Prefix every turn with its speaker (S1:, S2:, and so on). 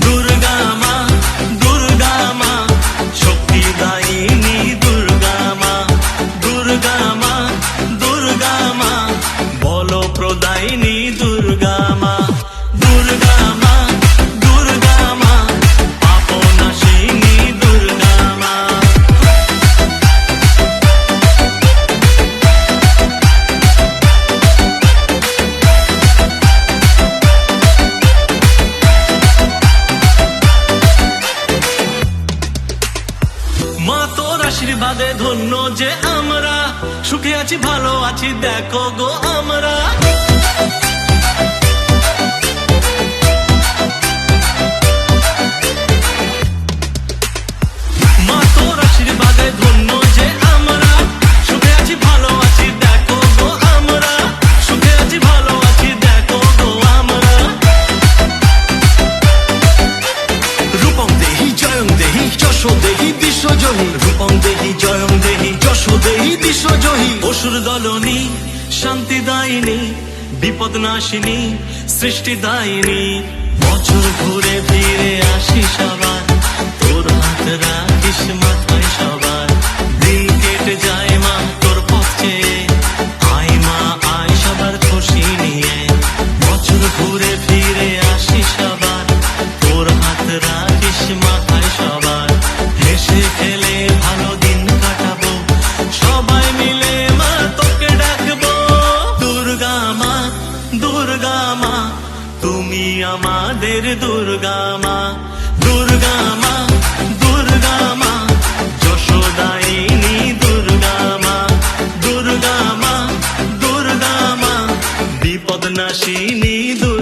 S1: দুর্গা মা, দুর্গা মা, শক্তিদায়িনী দুর্গা মা, দুর্গা মা, দুর্গা মা, বলপ্রদায়িনী দুর্গা মা, দুর্গা মা, দুর্গা মা, পাপনাশিনী দুর্গা মা। মা তোর আশীর্বাদে ধন্য যে আমরা, সুখে আছি ভালো আছি দেখো গো আমরা। মা তোর আশীর্বাদে ধন্য যে আমরা, সুখে আছি ভালো আছি দেখো গো আমরা, সুখে আছি ভালো আছি দেখো গো আমরা। রূপং দেহি জয়ং দেহি যশো দেহি বিশ্বজয়ী, রূপং দেহি জয়ং দেহি যশো দেহি বিশ্বজয়ী। অসুর দলনী শান্তিদায়িনী বিপদনাশিনী সৃষ্টিদায়িনী, বছর ঘুরে ফিরে আসি সবার, তোর হাত রাখিস মাথায় সবার। দিন কেটে যায় মা তোর পথ চেয়ে, আয় মা আয় সবার খুশি নিয়ে। বছর ঘুরে ফিরে আসি সবার, তোর হাত রাখিস মাথায় সবার। হেসে খেলে ভালো দিন কাটাবো, সবাই মিলে মা তোকে ডাকবো। দুর্গা মা, দুর্গা মা, তুমি আমাদের দুর্গা মা, দুর্গা মা, দুর্গা মা, যশোদায়িনী দুর্গা মা, দুর্গা মা, দুর্গা মা, বিপদনাশিনী দুর্গা